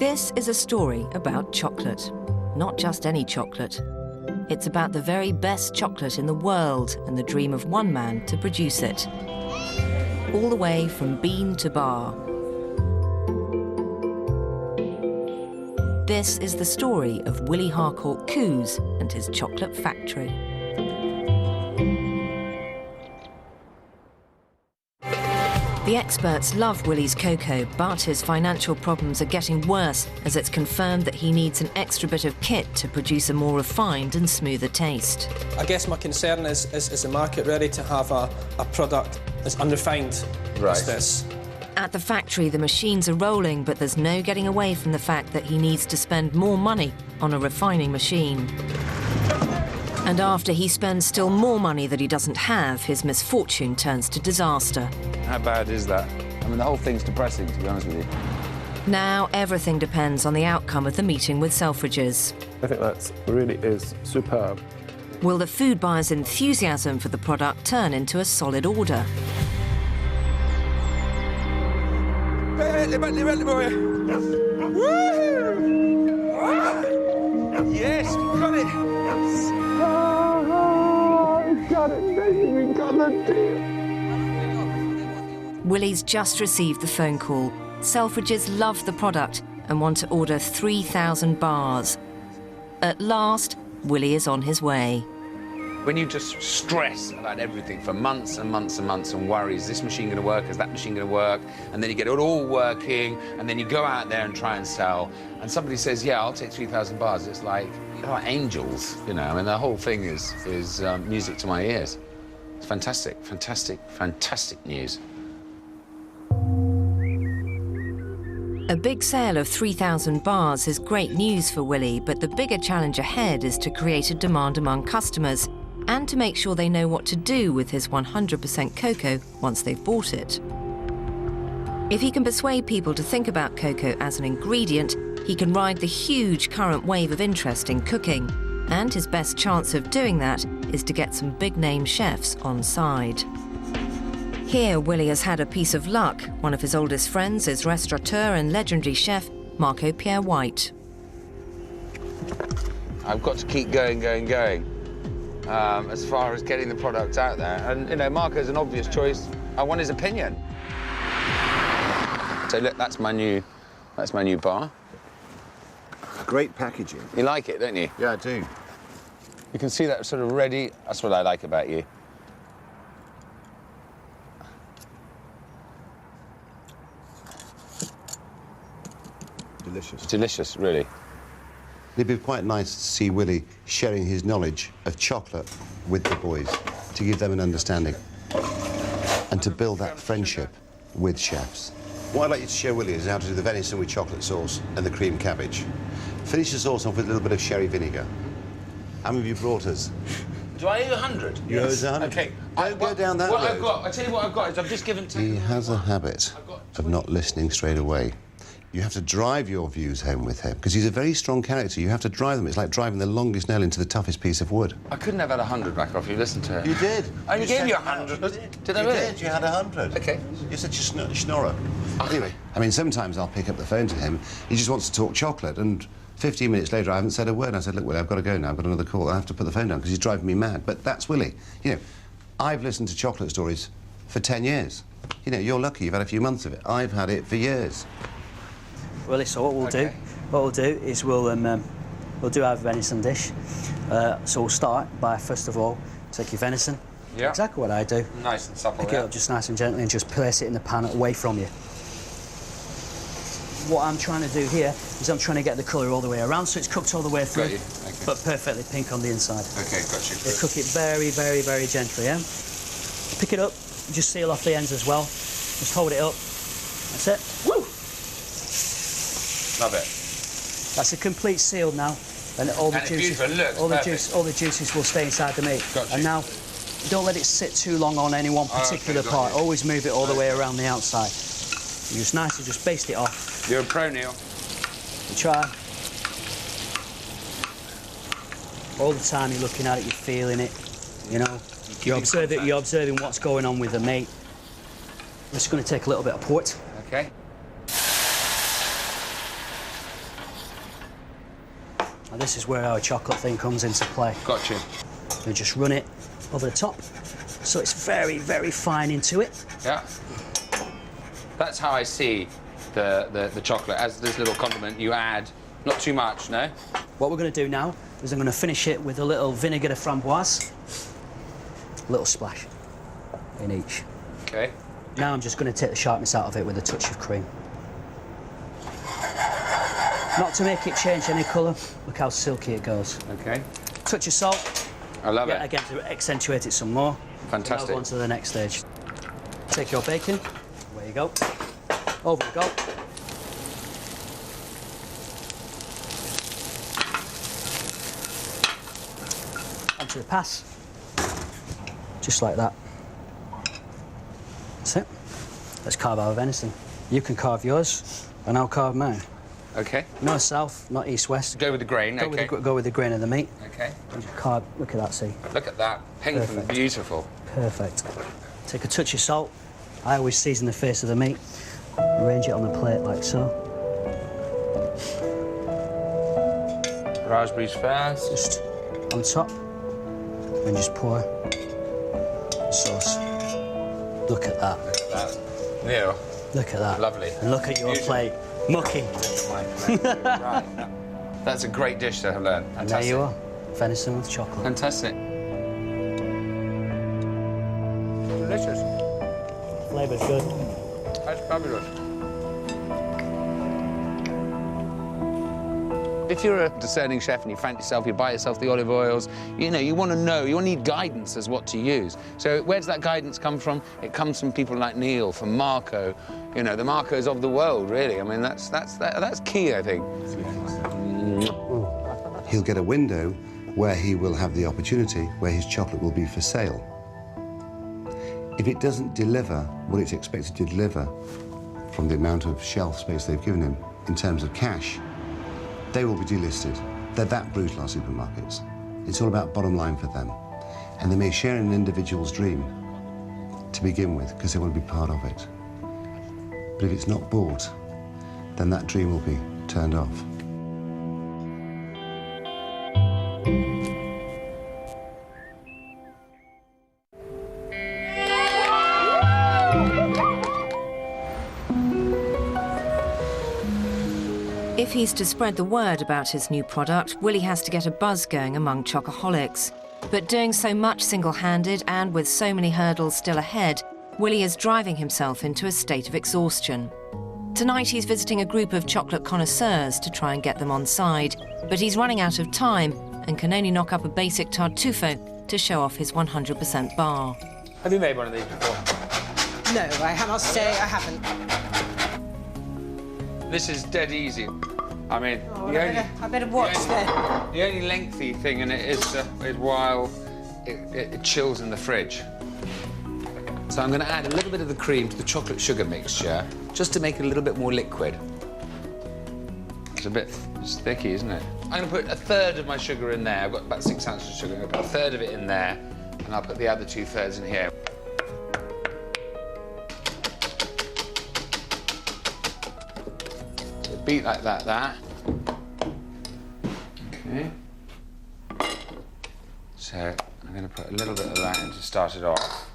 This is a story about chocolate. Not just any chocolate. It's about the very best chocolate in the world and the dream of one man to produce it. All the way from bean to bar. This is the story of Willie Harcourt Coues and his chocolate factory. The experts love Willie's cocoa, but his financial problems are getting worse as it's confirmed that he needs an extra bit of kit to produce a more refined and smoother taste. I guess my concern is the market ready to have a product that's unrefined as this? At the factory, the machines are rolling, but there's no getting away from the fact that he needs to spend more money on a refining machine. And after he spends still more money that he doesn't have, his misfortune turns to disaster. How bad is that? I mean, the whole thing's depressing, to be honest with you. Now, everything depends on the outcome of the meeting with Selfridges. I think that really is superb. Will the food buyers' enthusiasm for the product turn into a solid order? Yes, we got it! We got it, baby, we got the deal. Willie's just received the phone call. Selfridges love the product and want to order 3,000 bars. At last, Willie is on his way. When you just stress about everything for months and months and months and worry, is this machine going to work, is that machine going to work, and then you get it all working, and then you go out there and try and sell, and somebody says, yeah, I'll take 3,000 bars. It's like, they're like angels, you know. I mean, the whole thing is music to my ears. It's fantastic, fantastic, fantastic news. A big sale of 3,000 bars is great news for Willie, but the bigger challenge ahead is to create a demand among customers and to make sure they know what to do with his 100% cocoa once they've bought it. If he can persuade people to think about cocoa as an ingredient, he can ride the huge current wave of interest in cooking. And his best chance of doing that is to get some big-name chefs on side. Here, Willie has had a piece of luck. One of his oldest friends is restaurateur and legendary chef Marco Pierre White. I've got to keep going, as far as getting the product out there. And, you know, Marco's an obvious choice. I want his opinion. So, look, that's my new bar. Great packaging. You like it, don't you? Yeah, I do. You can see that sort of ready. That's what I like about you. Delicious. Delicious, really. It'd be quite nice to see Willie sharing his knowledge of chocolate with the boys, to give them an understanding and to build that friendship with chefs. What I'd like you to share, Willie, is how to do the venison with chocolate sauce and the cream cabbage. Finish the sauce off with a little bit of sherry vinegar. How many have you brought us? Do I owe 100? You owe us 100. OK. Don't go down that road. I tell you what I've got is I've just given... He has a habit of not listening straight away. You have to drive your views home with him, because he's a very strong character. You have to drive them. It's like driving the longest nail into the toughest piece of wood. I couldn't have had 100 back off you. Listen to it. You did. I only gave you 100. Did I really? You did. You had 100. OK. You're such a schnorrer. Anyway, I mean, sometimes I'll pick up the phone to him. He just wants to talk chocolate, and 15 minutes later, I haven't said a word. I said, look, Willie, I've got to go now. I've got another call. I have to put the phone down because he's driving me mad. But that's Willie. You know, I've listened to chocolate stories for 10 years. You know, you're lucky you've had a few months of it. I've had it for years. Willie, so what we'll do is we'll do our venison dish. So we'll start by, first of all, take your venison. Yeah. Exactly what I do. Nice and supple, Pick it up just nice and gently and just place it in the pan away from you. What I'm trying to do here is I'm trying to get the colour all the way around so it's cooked all the way through, but perfectly pink on the inside. OK, got you. You cook it very, very, very gently, yeah? Pick it up, just seal off the ends as well. Just hold it up. That's it. Woo! Love it. That's a complete seal now, and all the juices, all the juices will stay inside the meat. Gotcha. And now, don't let it sit too long on any one particular part. Always move it all the way around the outside. You just nicely just baste it off. You're a pro, Neil. You try. All the time you're looking at it, you're feeling it. You know, you're observing what's going on with the meat. I'm just going to take a little bit of port. OK. Now this is where our chocolate thing comes into play. Gotcha. We just run it over the top, so it's very, very fine into it. Yeah. That's how I see the chocolate. As this little condiment, you add, not too much, no? What we're going to do now is I'm going to finish it with a little vinegar de framboise. A little splash in each. Okay. Now I'm just going to take the sharpness out of it with a touch of cream. Not to make it change any colour. Look how silky it goes. Okay. Touch of salt. I love it. Again, to accentuate it some more. Fantastic. Now go on to the next stage. Take your bacon. There you go. Over we go. Onto the pass. Just like that. That's it. Let's carve our venison. You can carve yours, and I'll carve mine. Okay. No south, not east-west. Go with the grain, okay. Go with the grain of the meat. Okay. And just carve. Look at that, see? Look at that. Pink and Perfect. beautiful. Perfect. Take a touch of salt. I always season the face of the meat. Arrange it on the plate like so. Raspberries first. Just on top. And just pour sauce. Look at that. Look at that. Neil. Look at that. Lovely. And look at your Beautiful. plate. Mucky. Right. That's a great dish to have learned. And Fantastic. there you are. Venison with chocolate. Fantastic. Delicious. Flavour's good. That's fabulous. If you're a discerning chef and you fancy yourself, you buy yourself the olive oils, you know, you want to know, you need guidance as what to use. So where does that guidance come from? It comes from people like Neil, from Marco, you know, the Marcos of the world, really. I mean, that's key, I think. He'll get a window where he will have the opportunity where his chocolate will be for sale. If it doesn't deliver what it's expected to deliver from the amount of shelf space they've given him in terms of cash, they will be delisted. They're that brutal, our supermarkets. It's all about bottom line for them. And they may share in an individual's dream to begin with, because they want to be part of it. But if it's not bought, then that dream will be turned off. If he's to spread the word about his new product, Willie has to get a buzz going among chocoholics. But doing so much single-handed and with so many hurdles still ahead, Willie is driving himself into a state of exhaustion. Tonight he's visiting a group of chocolate connoisseurs to try and get them on side, but he's running out of time and can only knock up a basic tartufo to show off his 100% bar. Have you made one of these before? No, I must say I haven't. This is dead easy. I mean, I better watch that. The only lengthy thing in it is while it chills in the fridge. So I'm going to add a little bit of the cream to the chocolate sugar mixture, just to make it a little bit more liquid. It's thicky, isn't it? I'm going to put a third of my sugar in there. I've got about 6 ounces of sugar. I'm going to put a third of it in there, and I'll put the other 2/3 in here. Beat like that. Okay. So I'm going to put a little bit of that in to start it off.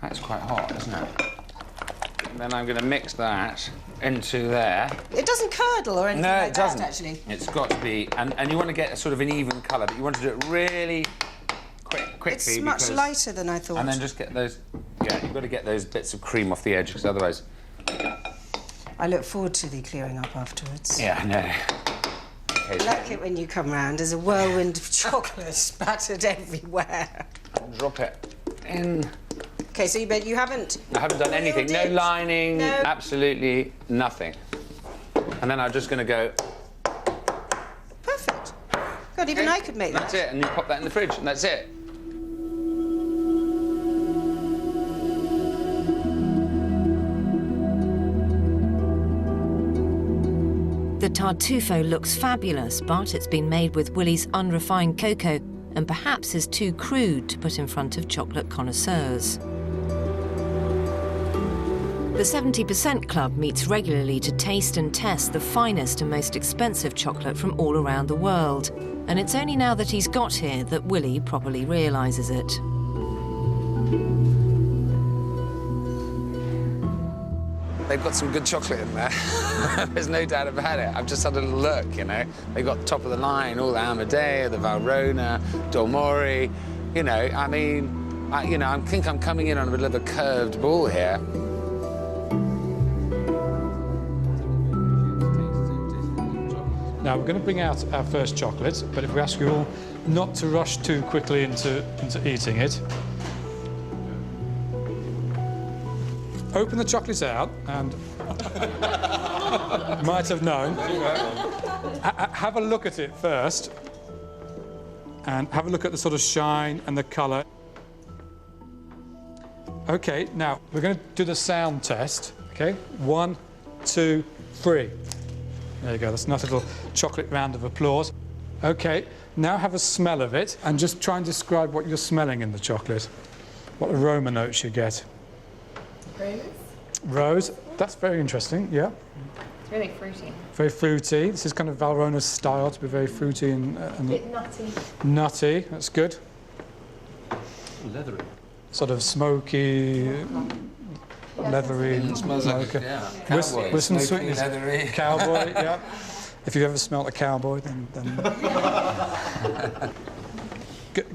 That's quite hot, isn't it? And then I'm going to mix that into there. It doesn't curdle or anything like that, actually. It's got to be, and you want to get a sort of an even colour, but you want to do it really quickly. It's much lighter than I thought. And then just get those, you've got to get those bits of cream off the edge, because otherwise... I look forward to the clearing up afterwards. Yeah, I know. Okay, I like it when you come round. There's a whirlwind of chocolate spattered everywhere. Drop it in. OK, so you haven't... I haven't done anything. No lining, no. Absolutely nothing. And then I'm just going to go... Perfect. God, even I could make that. That's it, and you pop that in the fridge, and that's it. The tartufo looks fabulous, but it's been made with Willie's unrefined cocoa and perhaps is too crude to put in front of chocolate connoisseurs. The 70% Club meets regularly to taste and test the finest and most expensive chocolate from all around the world. And it's only now that he's got here that Willie properly realises it. They've got some good chocolate in there. There's no doubt about it. I've just had a little look, you know. They've got top of the line, all the Amadeo, the Valrhona, Dolmori. You know, I mean, I think I'm coming in on a bit of a curved ball here. Now, we're going to bring out our first chocolate, but if we ask you all not to rush too quickly into eating it. Open the chocolates out, and you might have known. Have a look at it first, and have a look at the sort of shine and the colour. OK, now, we're going to do the sound test, OK? 1, 2, 3. There you go, that's a nice little chocolate round of applause. OK, now have a smell of it, and just try and describe what you're smelling in the chocolate. What aroma notes you get. Rose. Rose, that's very interesting, yeah. It's really fruity. Very fruity. This is kind of Valrhona's style, to be very fruity and a bit nutty. Nutty, that's good. Leathery. Sort of smoky, leathery. It smells like, yeah, cowboy. With some smoky, sweetness. leathery. Cowboy, yeah. If you've ever smelled a cowboy, then...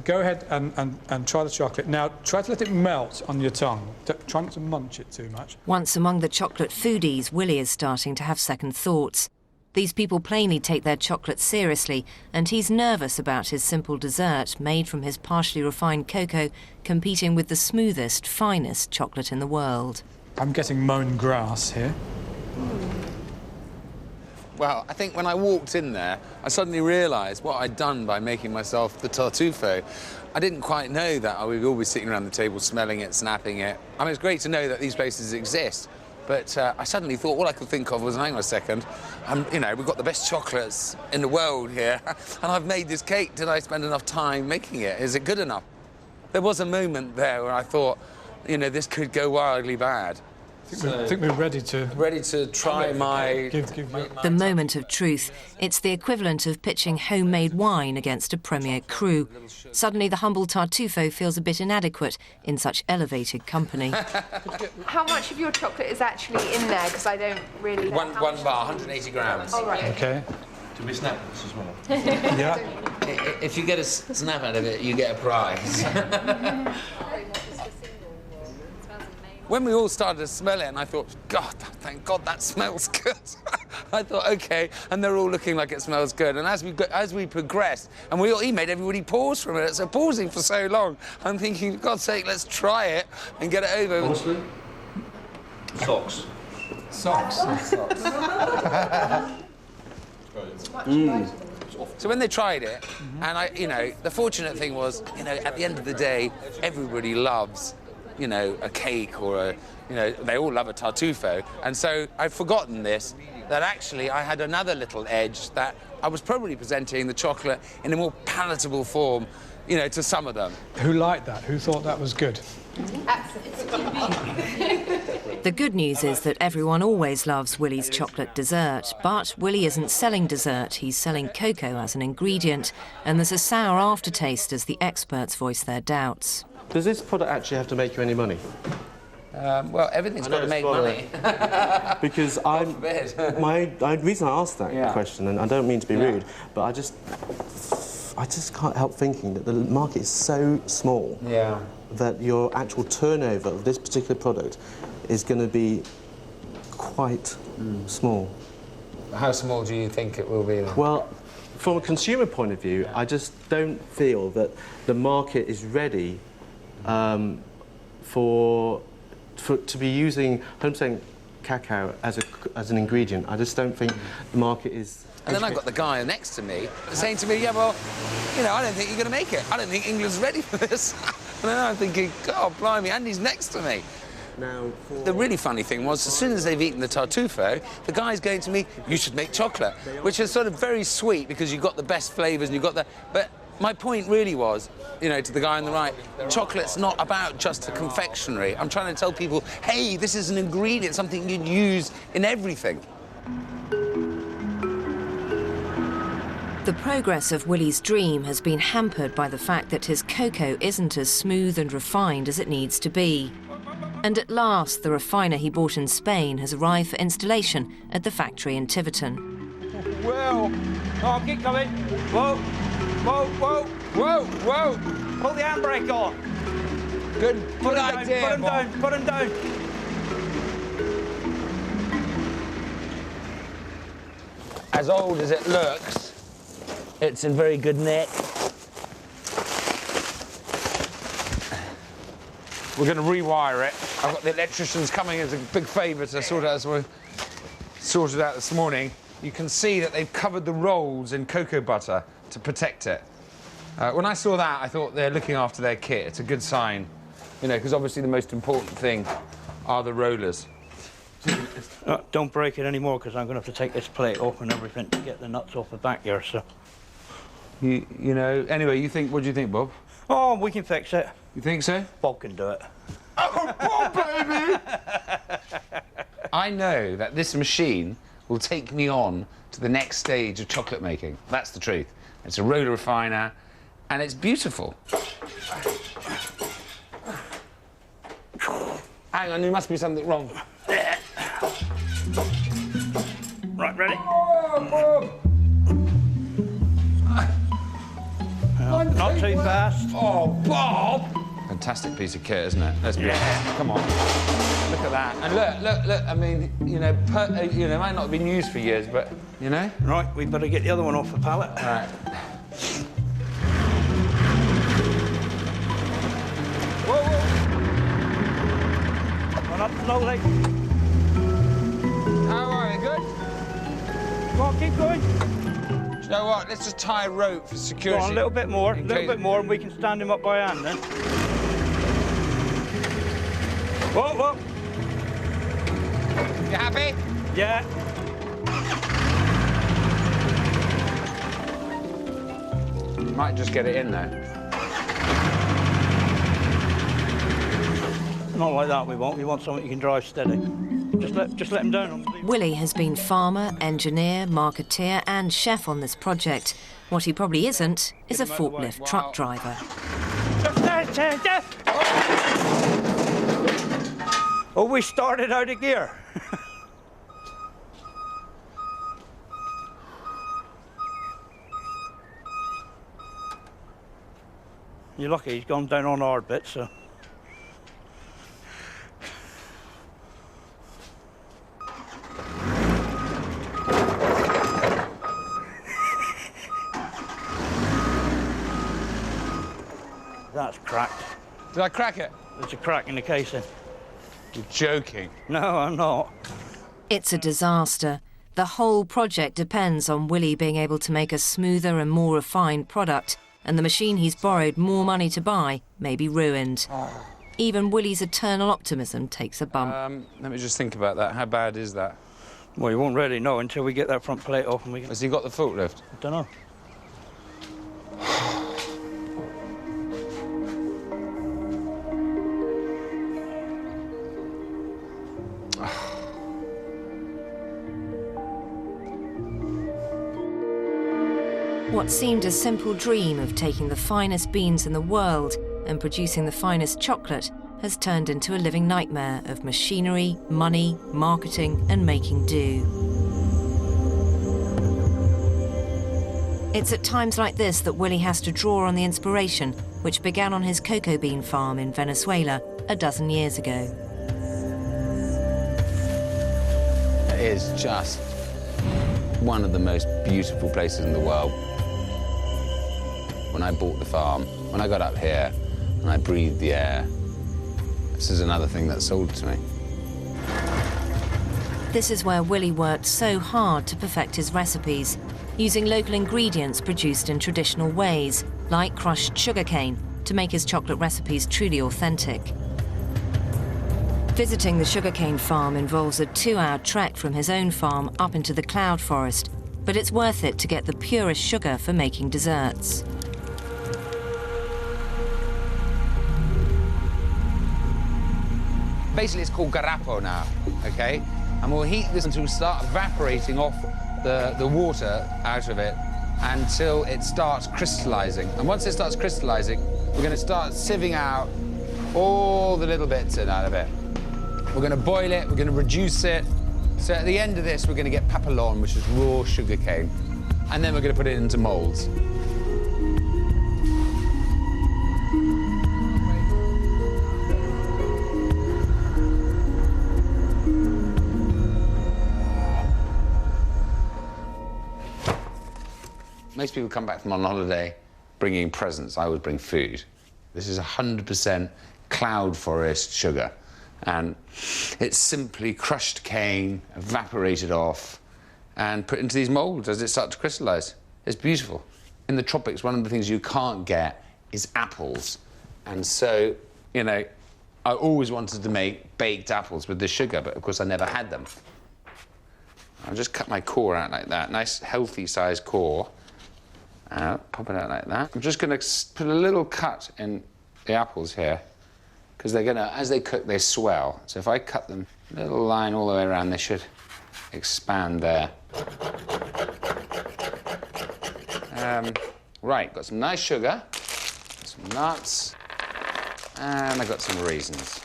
Go ahead and try the chocolate. Now, try to let it melt on your tongue. Try not to munch it too much. Once among the chocolate foodies, Willie is starting to have second thoughts. These people plainly take their chocolate seriously, and he's nervous about his simple dessert made from his partially refined cocoa, competing with the smoothest, finest chocolate in the world. I'm getting mown grass here. Well, I think when I walked in there, I suddenly realised what I'd done by making myself the tartufo. I didn't quite know that I would all be sitting around the table smelling it, snapping it. I mean, it's great to know that these places exist, but I suddenly thought all I could think of was, hang on a second, you know, we've got the best chocolates in the world here, and I've made this cake. Did I spend enough time making it? Is it good enough? There was a moment there where I thought, you know, this could go wildly bad. I think we're ready to try my... The moment of truth. It's the equivalent of pitching homemade wine against a premier crew. Suddenly, the humble Tartufo feels a bit inadequate in such elevated company. How much of your chocolate is actually in there? Because I don't really know. One bar, 180 grams. Oh, right. OK. Do we snap this as well? Yeah. If you get a snap out of it, you get a prize. When we all started to smell it, and I thought, God, thank God that smells good. I thought, OK, and they're all looking like it smells good. And as we progressed, and he made everybody pause from it. So pausing for so long, I'm thinking, for God's sake, let's try it and get it over. Honestly? Socks. Socks. So when they tried it, and you know, the fortunate thing was, you know, at the end of the day, everybody loves, you know, a cake or you know, they all love a tartufo. And so I've forgotten this, that actually I had another little edge, that I was probably presenting the chocolate in a more palatable form, you know, to some of them. Who liked that? Who thought that was good? The good news is that everyone always loves Willie's chocolate dessert, but Willie isn't selling dessert, he's selling cocoa as an ingredient, and there's a sour aftertaste as the experts voice their doubts. Does this product actually have to make you any money? Well, everything's got to make money. Because the reason I asked that question, and I don't mean to be rude, but I just can't help thinking that the market is so small that your actual turnover of this particular product is going to be quite small. How small do you think it will be then? Well, from a consumer point of view, I just don't feel that the market is ready to be using 100% cacao as an ingredient. I just don't think the market is... And then I've got the guy next to me saying to me, yeah, well, you know, I don't think you're going to make it. I don't think England's ready for this. And then I'm thinking, God, blimey, and he's next to me. Now, the really funny thing was, as soon as they've eaten the tartufo, the guy's going to me, you should make chocolate, which is sort of very sweet because you've got the best flavours and you've got the... But my point really was, you know, to the guy on the right, chocolate's not about just a confectionery. I'm trying to tell people, hey, this is an ingredient, something you'd use in everything. The progress of Willie's dream has been hampered by the fact that his cocoa isn't as smooth and refined as it needs to be. And at last, the refiner he bought in Spain has arrived for installation at the factory in Tiverton. Well, oh, keep coming. Whoa, whoa, whoa, whoa, whoa. Pull the handbrake on. Good idea, Put him down, put him down. As old as it looks, it's in very good nick. We're going to rewire it. I've got the electricians coming as a big favour to sort it out, so we sorted out this morning. You can see that they've covered the rolls in cocoa butter to protect it. When I saw that, I thought they're looking after their kit. It's a good sign, you know, because obviously the most important thing are the rollers. Don't break it anymore, because I'm going to have to take this plate off and everything to get the nuts off the back here, so... You know, anyway, what do you think, Bob? Oh, we can fix it. You think so? Bob can do it. Oh, Bob, baby! I know that this machine will take me on to the next stage of chocolate making. That's the truth. It's a roller refiner, and it's beautiful. Hang on, there must be something wrong. Right, ready? Oh, Bob! Not too fast. Oh, Bob! Fantastic piece of kit, isn't it? Let's be honest. Come on. Look at that. And look. I mean, you know, it might not have been used for years, but, you know? Right, we better get the other one off the pallet. All right. Whoa, whoa. Run up slowly. How are you? Good? Come on, keep going. You know what? Let's just tie a rope for security. Go on, a little bit more, and we can stand him up by hand then. Whoa, whoa. You happy? Yeah. Might just get it in there. Not like that, we won't. We want something you can drive steady. Just let him down. Willie has been farmer, engineer, marketeer and chef on this project. What he probably isn't is a forklift truck driver. Oh, we started out of gear. You're lucky he's gone down on our bit, so... That's cracked. Did I crack it? There's a crack in the casing. You're joking. No, I'm not. It's a disaster. The whole project depends on Willie being able to make a smoother and more refined product, and the machine he's borrowed more money to buy may be ruined. Even Willie's eternal optimism takes a bump. Let me just think about that. How bad is that? Well, you won't really know until we get that front plate off and we can... Has he got the forklift? I don't know. What seemed a simple dream of taking the finest beans in the world and producing the finest chocolate has turned into a living nightmare of machinery, money, marketing and making do. It's at times like this that Willie has to draw on the inspiration which began on his cocoa bean farm in Venezuela a dozen years ago. It is just one of the most beautiful places in the world. When I bought the farm, when I got up here and I breathed the air, this is another thing that sold to me. This is where Willie worked so hard to perfect his recipes, using local ingredients produced in traditional ways, like crushed sugarcane, to make his chocolate recipes truly authentic. Visiting the sugarcane farm involves a 2-hour trek from his own farm up into the cloud forest, but it's worth it to get the purest sugar for making desserts. Basically, it's called garrapo now, OK? And we'll heat this until we start evaporating off the water out of it until it starts crystallizing. And once it starts crystallizing, we're going to start sieving out all the little bits out of it. We're going to boil it, we're going to reduce it. So at the end of this, we're going to get papillon, which is raw sugar cane. And then we're going to put it into molds. Most people come back from on holiday bringing presents. I would bring food. This is 100% cloud forest sugar. And it's simply crushed cane, evaporated off, and put into these molds as it starts to crystallize. It's beautiful. In the tropics, one of the things you can't get is apples. And so, you know, I always wanted to make baked apples with this sugar, but of course I never had them. I'll just cut my core out like that. Nice, healthy sized core. Out, pop it out like that. I'm just going to put a little cut in the apples here, because they're going to, as they cook, they swell. So if I cut them, a little line all the way around, they should expand there. Right, got some nice sugar, some nuts, and I've got some raisins.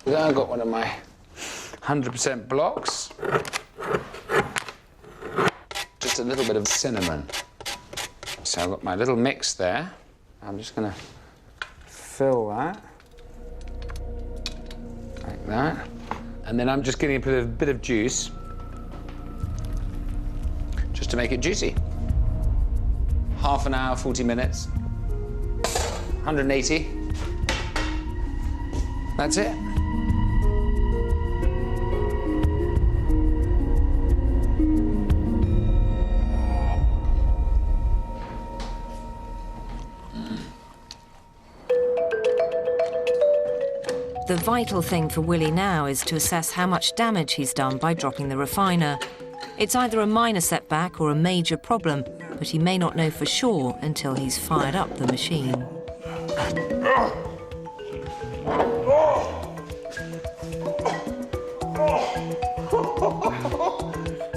Then I've got one of my 100% blocks. Just a little bit of cinnamon. So I've got my little mix there. I'm just going to fill that like that. And then I'm just getting a bit of juice just to make it juicy. Half an hour, 40 minutes, 180. That's it. The vital thing for Willie now is to assess how much damage he's done by dropping the refiner. It's either a minor setback or a major problem, but he may not know for sure until he's fired up the machine.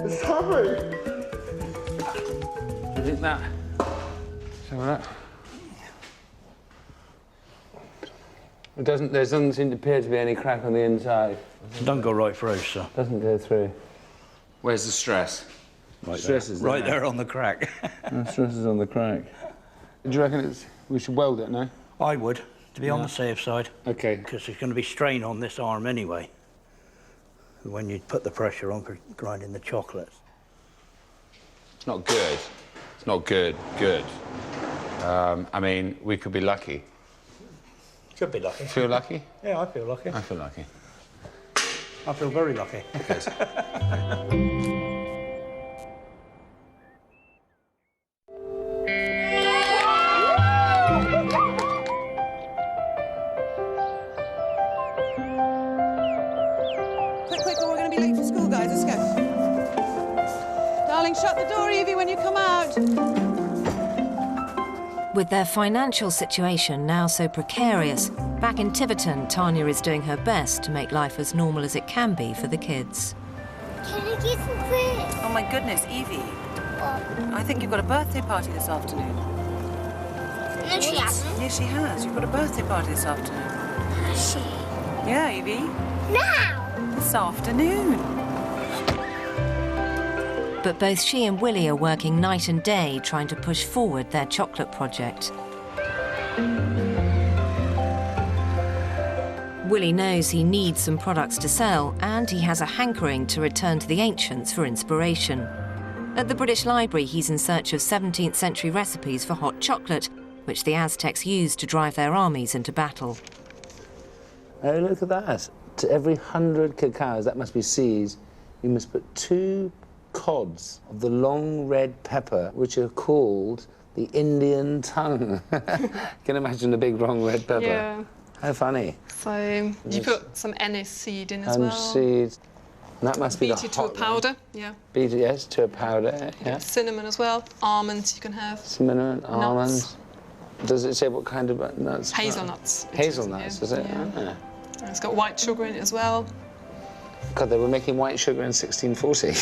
It's heavy. I think that. Some of that. There doesn't seem to appear to be any crack on the inside. Don't go right through, sir. Doesn't go through. Where's the stress? Right stress there. is right there on the crack. The stress is on the crack. Do you reckon we should weld it, no? I would, to be on the safe side. OK. Because there's going to be strain on this arm anyway, when you put the pressure on for grinding the chocolates. It's not good. It's not good. I mean, we could be lucky. Could be lucky. Feel lucky? Yeah, I feel lucky. I feel lucky. I feel very lucky. Good. Quick, or we're going to be late for school, guys. Let's go. Darling, shut the door, Evie, when you come out. With their financial situation now so precarious, back in Tiverton, Tanya is doing her best to make life as normal as it can be for the kids. Can I get some crisps? Oh, my goodness, Evie. What? I think you've got a birthday party this afternoon. No, she hasn't. Yes, she has. You've got a birthday party this afternoon. Has she? Yeah, Evie. Now! This afternoon. But both she and Willie are working night and day trying to push forward their chocolate project. Willie knows he needs some products to sell, and he has a hankering to return to the ancients for inspiration. At the British Library, he's in search of 17th century recipes for hot chocolate, which the Aztecs used to drive their armies into battle. Oh, look at that. To every 100 cacaos, that must be seeds, you must put 2 cods of the long red pepper, which are called the Indian tongue. You can imagine a big long red pepper. Yeah. How funny. So you put some anise seed in as well. Seeds. And that must be the hot Beat it to a powder, yeah. Beat it, yes, to a powder, yeah. Cinnamon as well. Almonds you can have. Cinnamon, almonds. Does it say what kind of nuts? Hazelnuts. Hazelnuts, is it? Yeah. Yeah. And it's got white sugar in it as well. God, they were making white sugar in 1640.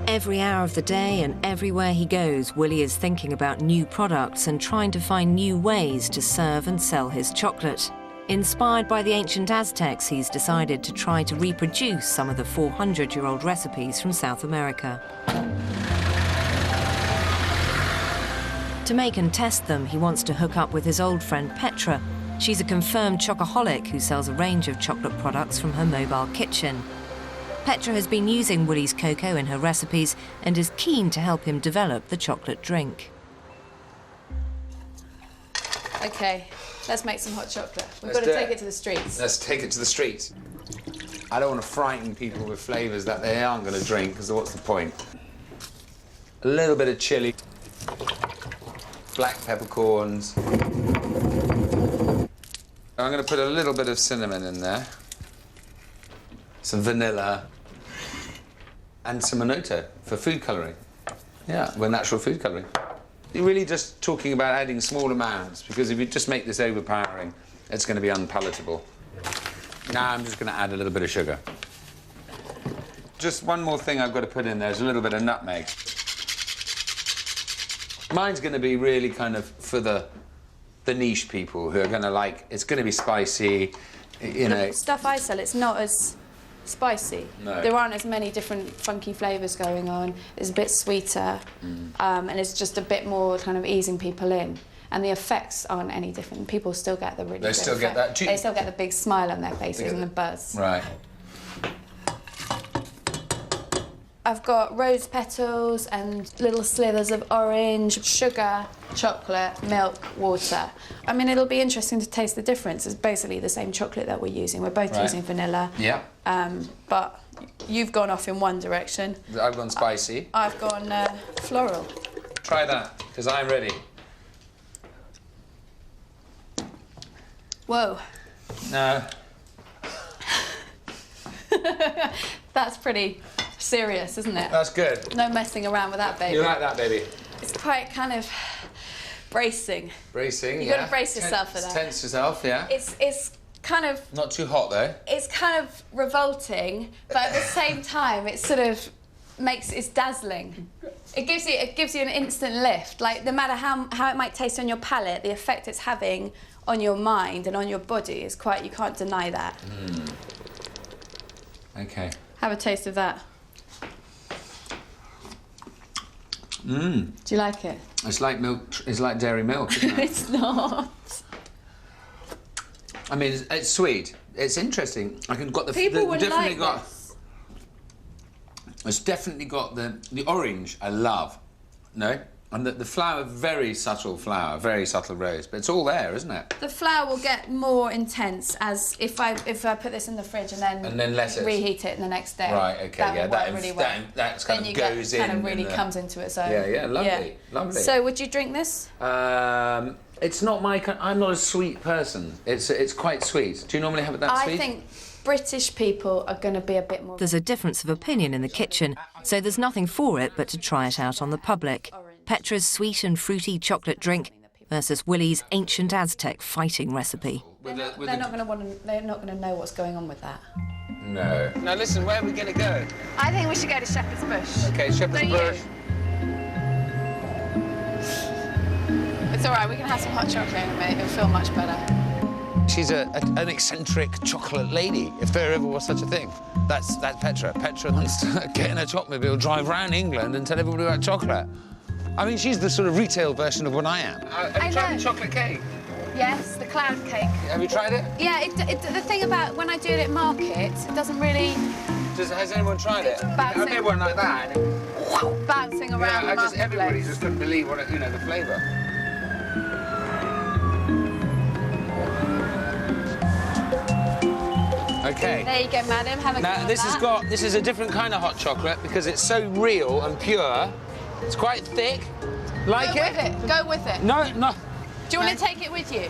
Every hour of the day and everywhere he goes, Willie is thinking about new products and trying to find new ways to serve and sell his chocolate. Inspired by the ancient Aztecs, he's decided to try to reproduce some of the 400-year-old recipes from South America. To make and test them, he wants to hook up with his old friend Petra. She's a confirmed chocoholic who sells a range of chocolate products from her mobile kitchen. Petra has been using Willie's cocoa in her recipes and is keen to help him develop the chocolate drink. OK, let's make some hot chocolate. We've got to take it to the streets. Let's take it to the streets. I don't want to frighten people with flavours that they aren't going to drink, because what's the point? A little bit of chilli, black peppercorns. I'm going to put a little bit of cinnamon in there, some vanilla, and some annotto for food colouring. Yeah, we're natural food colouring. You're really just talking about adding small amounts, because if you just make this overpowering, it's going to be unpalatable. Now I'm just going to add a little bit of sugar. Just one more thing I've got to put in there is a little bit of nutmeg. Mine's going to be really kind of for the niche people who are going to like, it's going to be spicy, you know. The stuff I sell, it's not as spicy. No. There aren't as many different funky flavours going on. It's a bit sweeter, and it's just a bit more kind of easing people in. And the effects aren't any different. People still get the really They good still get effect. that. They still get the big smile on their faces and the buzz. Right. I've got rose petals and little slithers of orange, sugar, chocolate, milk, water. I mean, it'll be interesting to taste the difference. It's basically the same chocolate that we're using. We're both using vanilla. Yeah. But you've gone off in one direction. I've gone spicy. I've gone floral. Try that, because I'm ready. Whoa. No. That's pretty serious, isn't it? That's good. No messing around with that, baby. You like that, baby? It's quite kind of bracing. Bracing, You've yeah. got to brace yourself for that. Tense yourself, yeah. It's kind of... Not too hot, though. It's kind of revolting, but at the same time, it sort of it's dazzling. It gives you an instant lift. Like, no matter how it might taste on your palate, the effect it's having on your mind and on your body is quite... You can't deny that. OK. Have a taste of that. Do you like it? It's like milk. It's like dairy milk, isn't it? It's not. I mean, it's sweet. It's interesting. I can got the. People would definitely like got. this. It's definitely got the orange. I love. No, and the flower, very subtle flower, very subtle rose, but it's all there, isn't it? The flour will get more intense as if I put this in the fridge and then let it reheat it the next day. Right. Okay. That Yeah. will work really well. That kind Then of you goes get, in. kind of really comes into its own. Yeah. Yeah. Lovely. Lovely. So would you drink this? It's not my kind. I'm not a sweet person. It's quite sweet. Do you normally have it that sweet? I think British people are going to be a bit more... There's a difference of opinion in the kitchen, so there's nothing for it but to try it out on the public. Petra's sweet and fruity chocolate drink versus Willie's ancient Aztec fighting recipe. They're not going to know what's going on with that. No. Now listen, where are we going to go? I think we should go to Shepherd's Bush. Okay, Shepherd's Bush. It's all right, we can have some hot chocolate in a minute. It'll feel much better. She's an eccentric chocolate lady, if there ever was such a thing. That's Petra. Petra wants to get in a chocolate, drive around England and tell everybody about chocolate. I mean, she's the sort of retail version of what I am. Have you tried the chocolate cake? Yes, the cloud cake. Have you tried it? Yeah, the thing about when I do it at markets, it doesn't really... Has anyone tried it? I made one like that. Bouncing around the marketplace. Everybody just couldn't believe what the flavour. Okay. There you go, madam. Have a go. Now, this is a different kind of hot chocolate because it's so real and pure. It's quite thick. Like it? Go with it. No. Do you want to take it with you?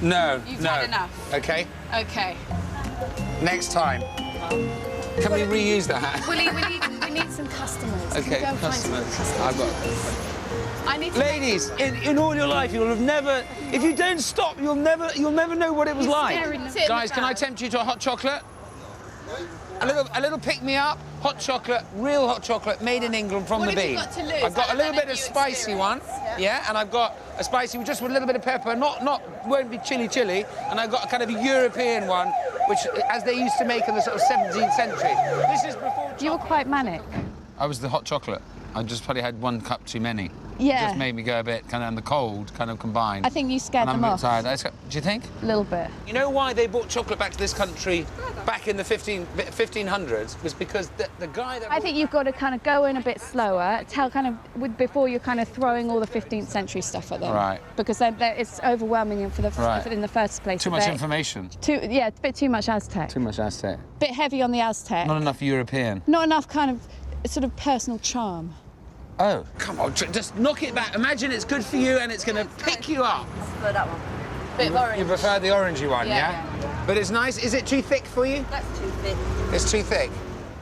No. You've had enough. Okay. Okay. Next time. Can we reuse that? Willie, we need some customers. Okay, Go and find some customers. I've got... I need to Ladies, in all your life, you'll have never... If you don't stop, you'll never know what it was like. Guys, can I tempt you to a hot chocolate? A little pick-me-up, hot chocolate, real hot chocolate, made in England from the bean. Got to lose? I've got a little bit of spicy one, yeah, and I've got a spicy with just with a little bit of pepper, won't be chili, and I've got a kind of a European one, which, as they used to make in the sort of 17th century. This is before chocolate. You were quite manic. I was the hot chocolate. I just probably had 1 cup too many. Yeah. It just made me go a bit, kind of, and the cold kind of combined. I think you scared them off. I'm a bit tired. Do you think? A little bit. You know why they brought chocolate back to this country back in the 1500s? Was because the guy that... I think you've got to kind of go in a bit slower, before you're kind of throwing all the 15th century stuff at them. Right. Because it's overwhelming in the first place. Too much information. Yeah, a bit too much Aztec. Too much Aztec. Bit heavy on the Aztec. Not enough European. Not enough kind of sort of personal charm. Oh, come on, just knock it back. Imagine it's good for you and it's going to pick you up. I prefer that one. Bit of orange. You prefer the orangey one, Yeah. yeah? But it's nice. Is it too thick for you? That's too thick. It's too thick.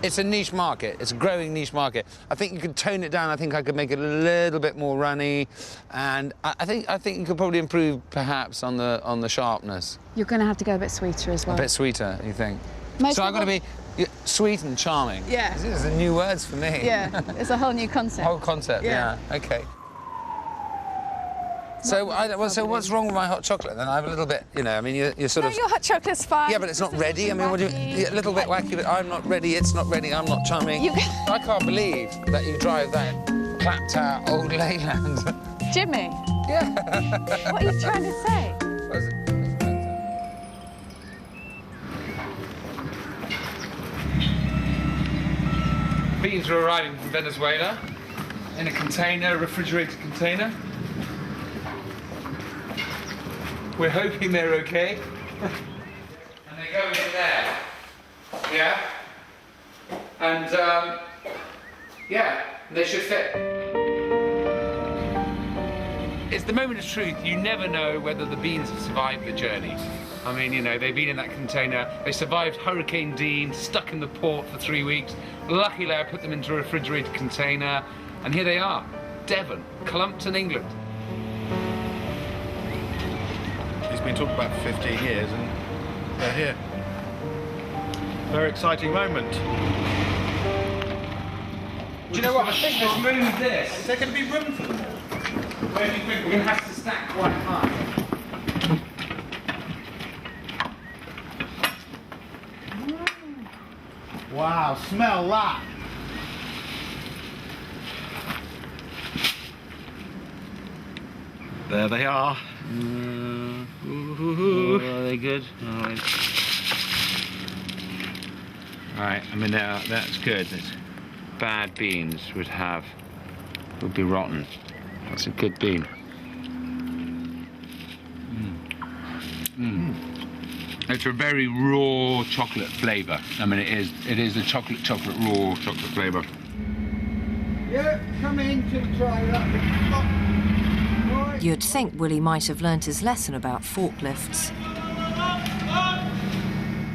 It's a niche market. It's a growing niche market. I think you could tone it down. I think I could make it a little bit more runny, and I think you could probably improve perhaps on the sharpness. You're going to have to go a bit sweeter as well. A bit sweeter, you think? Most so I've got to be sweet and charming. Yeah. These are new words for me. Yeah, it's a whole new concept. Whole concept, yeah. OK. So what's wrong with my hot chocolate then? I have a little bit, you know, I mean, you're sort of... your hot chocolate's fine. Yeah, but it's not ready. I mean, a little bit wacky, but I'm not ready, it's not ready, I'm not charming. I can't believe that you drive that clapped-out old Leyland. Jimmy? Yeah. What are you trying to say? Beans are arriving from Venezuela in a container, a refrigerated container. We're hoping they're okay. And they go in there. Yeah? And, yeah, they should fit. It's the moment of truth. You never know whether the beans have survived the journey. I mean, you know, they've been in that container. They survived Hurricane Dean, stuck in the port for 3 weeks. Luckily, I put them into a refrigerated container. And here they are, Devon, Clumpton, England. It's been talked about for 15 years, and they're here. Very exciting moment. Do you know what? I think let's move this. Is there going to be room for them all? Where do you think? We're going to have to stack quite high. Wow, smell that. There they are. Are they good? Oh, Right, I mean, that's good. Bad beans would be rotten. That's a good bean. It's a very raw chocolate flavour. I mean, it is a raw chocolate flavour. Yeah, come in to try that. You'd think Willie might have learnt his lesson about forklifts.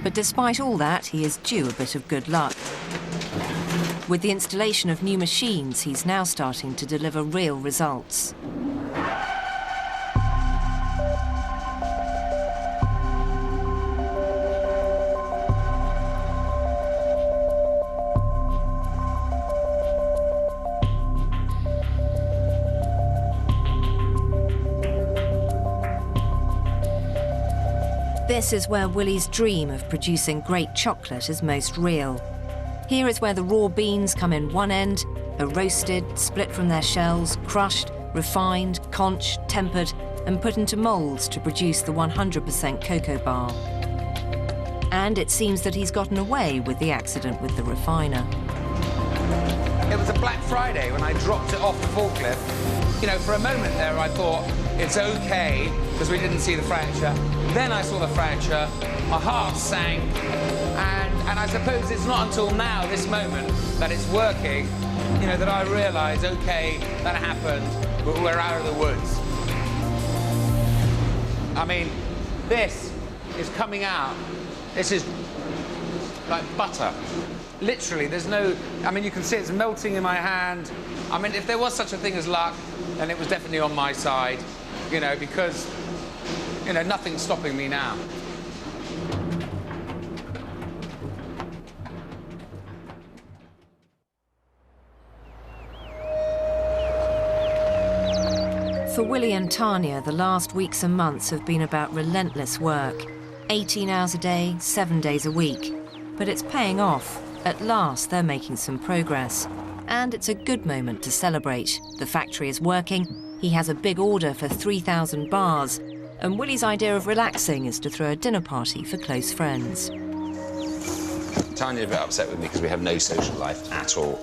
But despite all that, he is due a bit of good luck. With the installation of new machines, he's now starting to deliver real results. This is where Willie's dream of producing great chocolate is most real. Here is where the raw beans come in one end, are roasted, split from their shells, crushed, refined, conched, tempered, and put into moulds to produce the 100% cocoa bar. And it seems that he's gotten away with the accident with the refiner. It was a Black Friday when I dropped it off the forklift. You know, for a moment there I thought, it's okay, because we didn't see the fracture. Then I saw the fracture, my heart sank, and I suppose it's not until now, this moment, that it's working, you know, that I realise, okay, that happened, but we're out of the woods. I mean, this is coming out. This is like butter. Literally, there's no... I mean, you can see it's melting in my hand. I mean, if there was such a thing as luck, then it was definitely on my side, you know, because, you know, nothing's stopping me now. For Willie and Tanya, the last weeks and months have been about relentless work. 18 hours a day, 7 days a week. But it's paying off. At last, they're making some progress. And it's a good moment to celebrate. The factory is working. He has a big order for 3,000 bars. And Willie's idea of relaxing is to throw a dinner party for close friends. Tanya's a bit upset with me because we have no social life at all.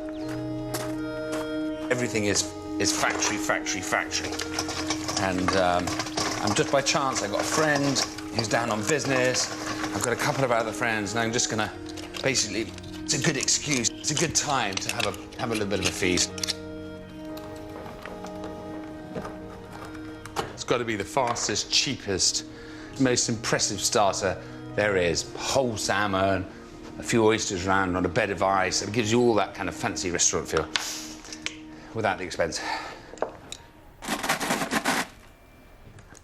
Everything is factory, factory, factory. And I'm just by chance, I've got a friend who's down on business. I've got a couple of other friends, and I'm just gonna basically, it's a good excuse, it's a good time to have a little bit of a feast. It's got to be the fastest, cheapest, most impressive starter there is. Whole salmon, a few oysters around on a bed of ice. It gives you all that kind of fancy restaurant feel without the expense.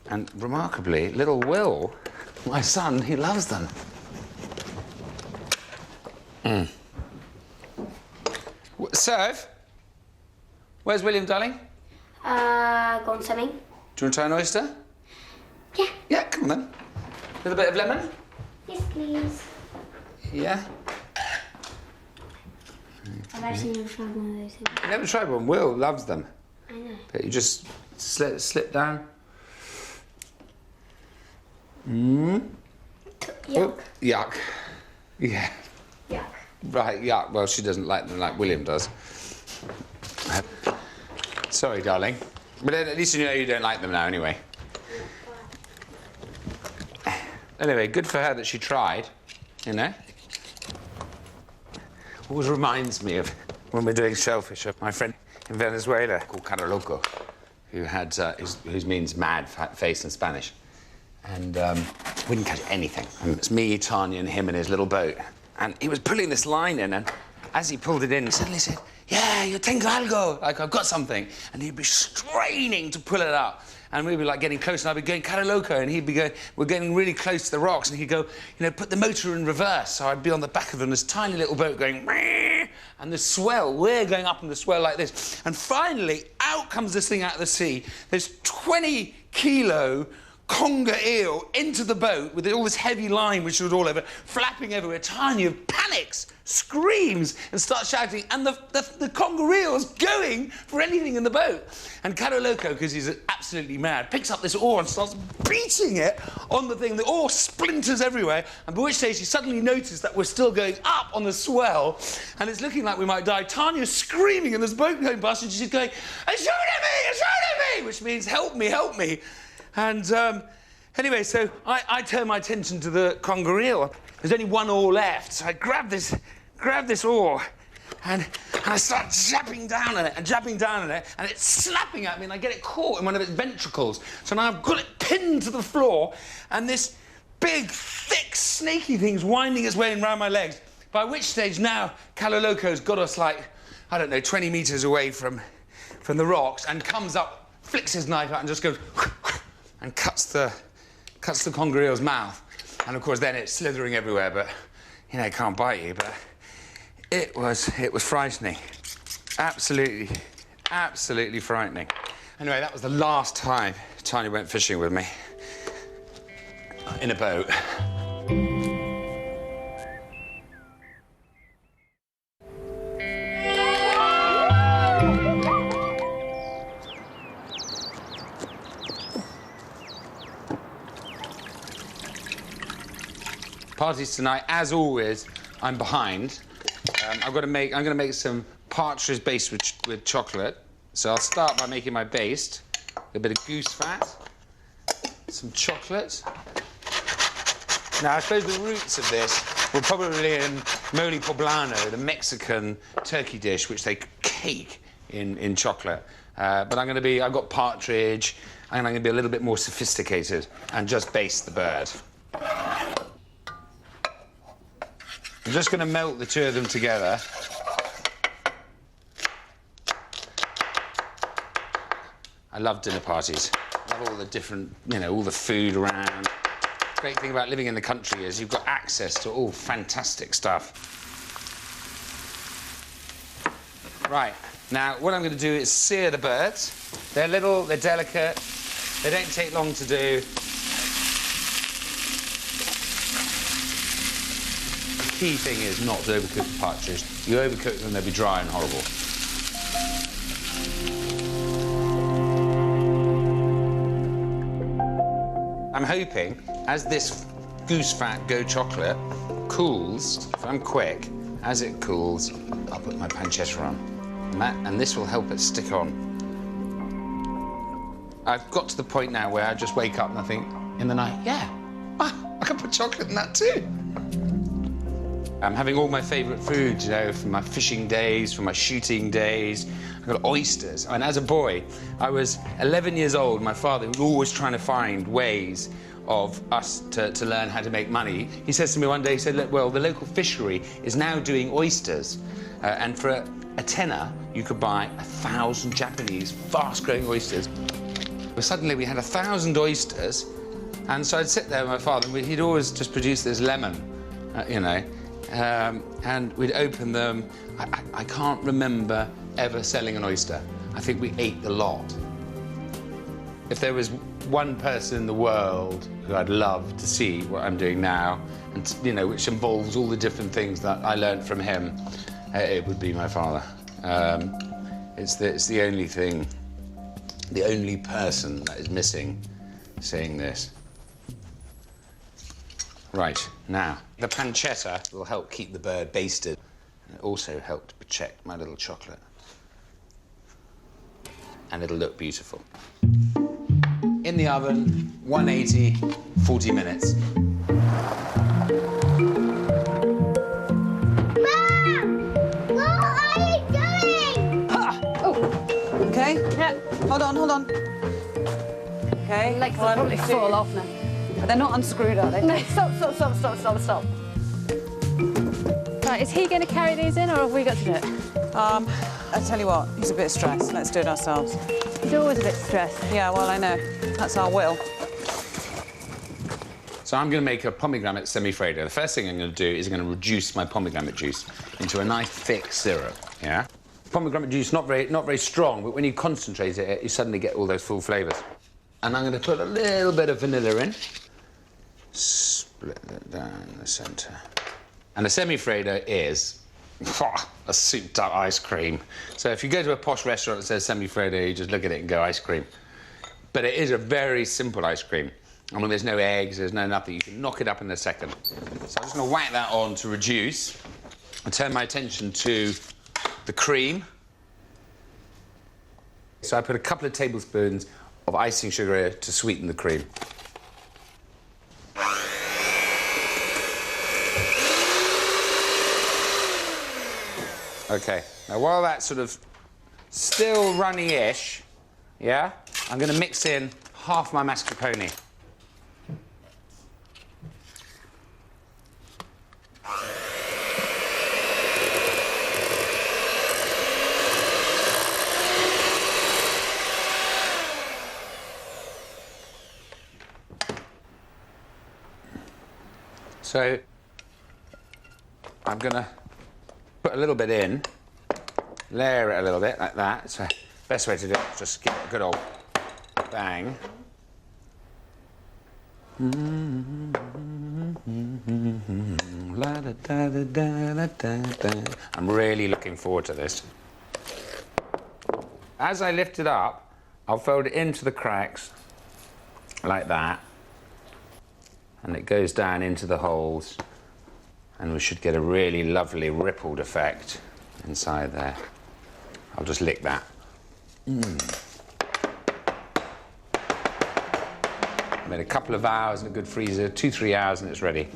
And remarkably, little Will, my son, he loves them. Serve? Where's William, darling? Gone swimming. Do you want to try an oyster? Yeah. Yeah, come on then. A little bit of lemon? Yes, please. Yeah. I've actually never tried one of those things. You never tried one? Will loves them. I know. But you just slip down. Yuck. Oh, yuck. Yeah. Yuck. Right, yuck. Well, she doesn't like them like William does. Sorry, darling. But at least you know you don't like them now anyway. Anyway, good for her that she tried, you know? Always reminds me of when we're doing shellfish, of my friend in Venezuela called Cara Loco, who had, whose means mad face in Spanish. And we didn't catch anything. And it's me, Tanya, and him in his little boat. And he was pulling this line in, and as he pulled it in, he suddenly said, "Yeah, yo tengo algo," like, "I've got something." And he'd be straining to pull it out. And we'd be like getting close, and I'd be going, "Cara Loco," and he'd be going, we're getting really close to the rocks, and he'd go, "You know, put the motor in reverse." So I'd be on the back of them, this tiny little boat going, "Meh," and the swell, we're going up in the swell like this. And finally, out comes this thing out of the sea. There's 20-kilo conger eel into the boat with all this heavy line which was all over, flapping everywhere. Tanya panics, screams, and starts shouting, and the conger eel's going for anything in the boat. And Cara Loco, because he's absolutely mad, picks up this oar and starts beating it on the thing. The oar splinters everywhere, and by which stage he suddenly noticed that we're still going up on the swell, and it's looking like we might die. Tanya's screaming, and there's a boat going past, and she's going, "It's shooting at me! It's shooting at me!" Which means, "Help me, help me." And anyway, so I turn my attention to the conger eel. There's only one oar left, so I grab this oar, and I start jabbing down on it, and it's snapping at me, and I get it caught in one of its ventricles. So now I've got it pinned to the floor, and this big, thick, snaky thing's winding its way around my legs, by which stage now Cara Loco's got us, like, I don't know, 20 metres away from the rocks, and comes up, flicks his knife out, and just goes and cuts the conger eel's mouth. And of course then it's slithering everywhere, but you know, it can't bite you. But it was frightening. Absolutely frightening. Anyway, that was the last time Tanya went fishing with me in a boat. Parties tonight, as always, I'm behind. I'm gonna make some partridge based with chocolate. So I'll start by making my baste. A bit of goose fat, some chocolate. Now, I suppose the roots of this were probably in mole poblano, the Mexican turkey dish, which they cake in chocolate. But I've got partridge, and I'm gonna be a little bit more sophisticated and just baste the bird. I'm just going to melt the two of them together. I love dinner parties. I love all the different, you know, all the food around. The great thing about living in the country is you've got access to all fantastic stuff. Right, now what I'm going to do is sear the birds. They're little, they're delicate, they don't take long to do. The key thing is not to overcook the partridge. You overcook them, they'll be dry and horrible. I'm hoping, as this goose fat goat chocolate cools, if I'm quick, as it cools, I'll put my pancetta on. And this will help it stick on. I've got to the point now where I just wake up and I think, in the night, yeah, I can put chocolate in that too. I'm having all my favourite foods, you know, from my fishing days, from my shooting days. I've got oysters. And as a boy, I was 11 years old. My father was always trying to find ways of us to learn how to make money. He says to me one day, he said, look, well, the local fishery is now doing oysters. And for a tenner, you could buy 1,000 Japanese fast-growing oysters. But suddenly we had 1,000 oysters, and so I'd sit there with my father, and he'd always just produce this lemon, you know, and we'd open them. I can't remember ever selling an oyster. I think we ate the lot. If there was one person in the world who I'd love to see what I'm doing now, and you know, which involves all the different things that I learned from him, it would be my father. It's the only thing, the only person that is missing seeing this. Right, now, the pancetta will help keep the bird basted, and it also helped protect my little chocolate. And it'll look beautiful. In the oven, 180, 40 minutes. Okay? Yeah. Hold on. Okay. Legs will probably fall off now. They're not unscrewed, are they? No, stop. Right, is he going to carry these in, or have we got to do it? I tell you what, he's a bit stressed. Let's do it ourselves. He's always a bit stressed. Yeah, well, I know. That's our will. So I'm going to make a pomegranate semi-Fredo. The first thing I'm going to do is I'm going to reduce my pomegranate juice into a nice thick syrup, yeah? Pomegranate juice, not very strong, but when you concentrate it, you suddenly get all those full flavours. And I'm going to put a little bit of vanilla in. Split that down the centre. And a semi-Fredo is a souped-up ice cream. So if you go to a posh restaurant that says semi-Fredo, you just look at it and go ice cream. But it is a very simple ice cream. I mean, there's no eggs, there's no nothing. You can knock it up in a second. So I'm just going to whack that on to reduce. I turn my attention to the cream. So I put a couple of tablespoons of icing sugar to sweeten the cream. OK, now while that's sort of still runny-ish, yeah, I'm going to mix in half my mascarpone. So I'm going to put a little bit in, layer it a little bit like that. So best way to do it is just give it a good old bang. I'm really looking forward to this. As I lift it up, I'll fold it into the cracks like that. And it goes down into the holes, and we should get a really lovely rippled effect inside there. I'll just lick that. I made a couple of hours in a good freezer, 2-3 hours, and it's ready.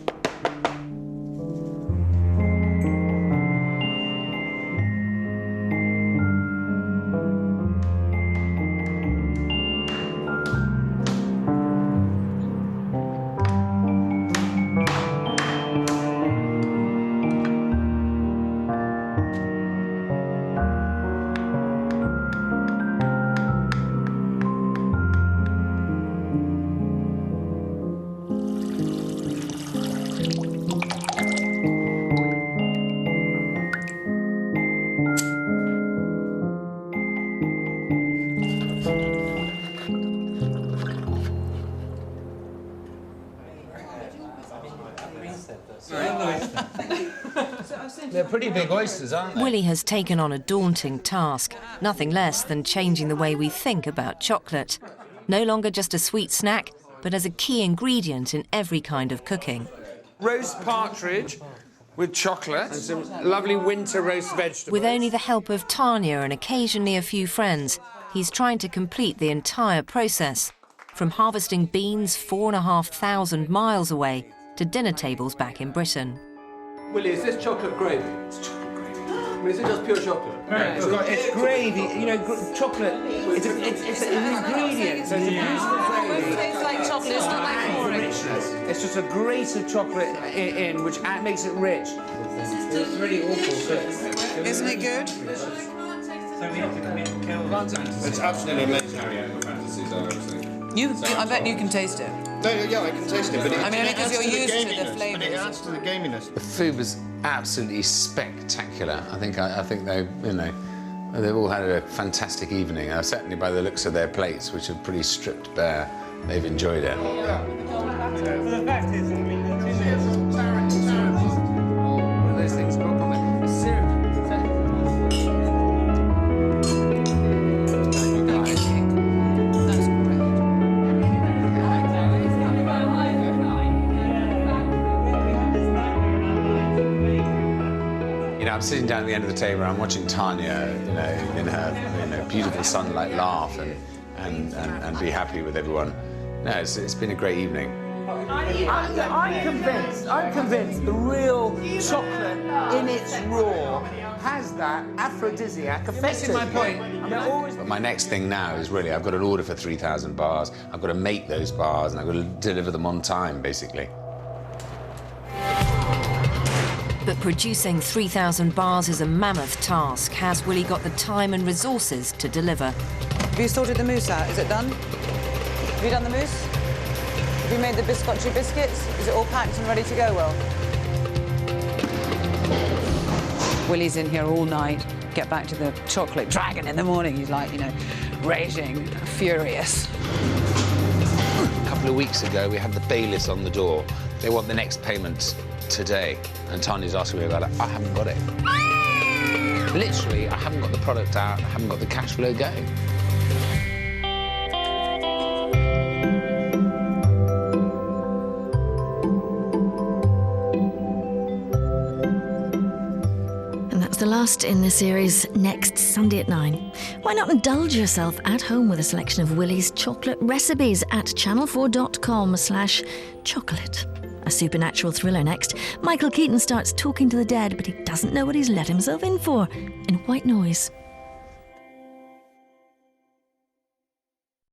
They're pretty big oysters, aren't they? Willie has taken on a daunting task, nothing less than changing the way we think about chocolate. No longer just a sweet snack, but as a key ingredient in every kind of cooking. Roast partridge with chocolate and some lovely winter roast vegetables. With only the help of Tanya and occasionally a few friends, he's trying to complete the entire process, from harvesting beans 4,500 miles away to dinner tables back in Britain. Willie, is this chocolate gravy? It's chocolate gravy. I mean, is it just pure chocolate? No, it's gravy. You know, chocolate. It's an ingredient. So it's a beautiful gravy. Things like chocolate, it's not like boring. It's just a grate of chocolate in which makes it rich. It's really awful. Isn't it good? It's absolutely amazing. I bet you can taste it. No, yeah, I can taste it, but I mean, because you're used to the flavours. But it adds to the gaminess. The food was absolutely spectacular. I think they, you know, they've all had a fantastic evening. Certainly by the looks of their plates, which are pretty stripped bare, they've enjoyed it. The fact is, I mean, one of those things. I'm sitting down at the end of the table, I'm watching Tanya, you know, in her beautiful sunlight laugh and be happy with everyone. No, it's been a great evening. I'm convinced the real chocolate in its raw has that aphrodisiac effect. Missing my point. But my next thing now is really, I've got an order for 3,000 bars, I've got to make those bars and I've got to deliver them on time, basically. But producing 3,000 bars is a mammoth task. Has Willie got the time and resources to deliver? Have you sorted the mousse out? Is it done? Have you done the mousse? Have you made the biscotti biscuits? Is it all packed and ready to go, Will? Willie's in here all night. Get back to the chocolate dragon in the morning. He's like, you know, raging, furious. A couple of weeks ago, we had the bailiffs on the door. They want the next payment today, and Tanya's asking me about it. I haven't got it. Literally, I haven't got the product out, I haven't got the cash flow going. And that's the last in the series, next Sunday at 9. Why not indulge yourself at home with a selection of Willie's chocolate recipes at channel4.com/chocolate. A supernatural thriller next. Michael Keaton starts talking to the dead, but he doesn't know what he's let himself in for in White Noise.